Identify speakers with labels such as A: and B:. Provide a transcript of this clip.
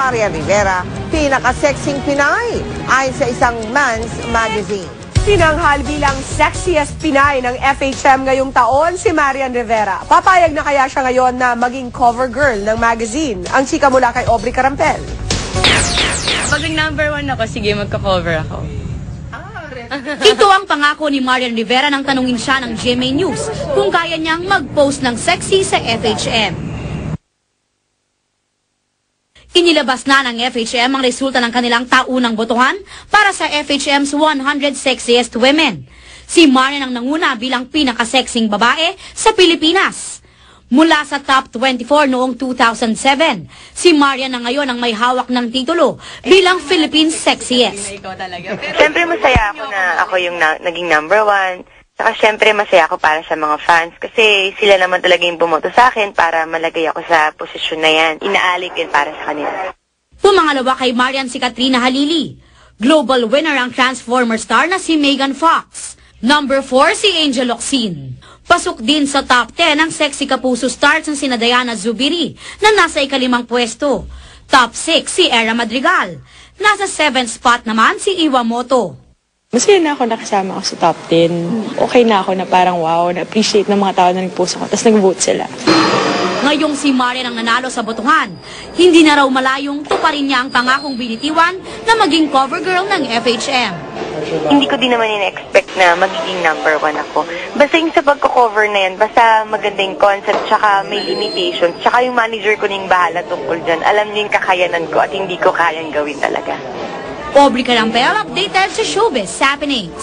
A: Marian Rivera, pinaka-sexing Pinay ayon sa isang men's magazine.
B: Tinanghal bilang sexiest Pinay ng FHM ngayong taon si Marian Rivera. Papayag na kaya siya ngayon na maging cover girl ng magazine? Ang chika mula kay Aubrey Carampel.
C: Pag nag-number 1 ako, sige, magka-cover ako.
D: Ito ang pangako ni Marian Rivera nang tanungin siya ng GMA News kung kaya niyang mag-post ng sexy sa FHM. Inilabas na ng FHM ang resulta ng kanilang taunang botohan para sa FHM's 100 Sexiest Women. Si Marian ang nanguna bilang pinaka-sexing babae sa Pilipinas. Mula sa top 24 noong 2007, si Marian na ngayon ang may hawak ng titulo bilang Philippines Sexiest.
E: Siyempre masaya ako na ako yung naging number 1. Saka siyempre masaya ako para sa mga fans kasi sila naman talaga yung bumoto sa akin para malagay ako sa posisyon na yan. Inaalig yan para sa kanila.
D: Pumangalawa kay Marian si Katrina Halili. Global winner ang Transformer star na si Megan Fox. Number 4 si Angel Locsin. Pasok din sa top 10 ang sexy kapuso stars ng sina Diana Zubiri na nasa ika-5 pwesto. Top 6 si Era Madrigal. Nasa 7th spot naman si Iwamoto.
F: Masaya na ako nakasama ako sa top 10. Okay na ako na parang wow, na-appreciate ng mga tao na nag-post ako, tapos nag-vote sila.
D: Ngayong si Marian ang nanalo sa botohan, hindi na raw malayong tuparin niya ang pangakong binitiwan na maging cover girl ng FHM.
E: Hindi ko din naman in-expect na magiging number 1 ako. Basta yung sa pagko-cover na yan, basta maganda yung concept, tsaka may limitations, tsaka yung manager ko na yung bahala tungkol dyan. Alam niyo yung kakayanan ko at hindi ko kayang gawin talaga.
D: Aubrey Carampel, updated sa Showbiz Happenings.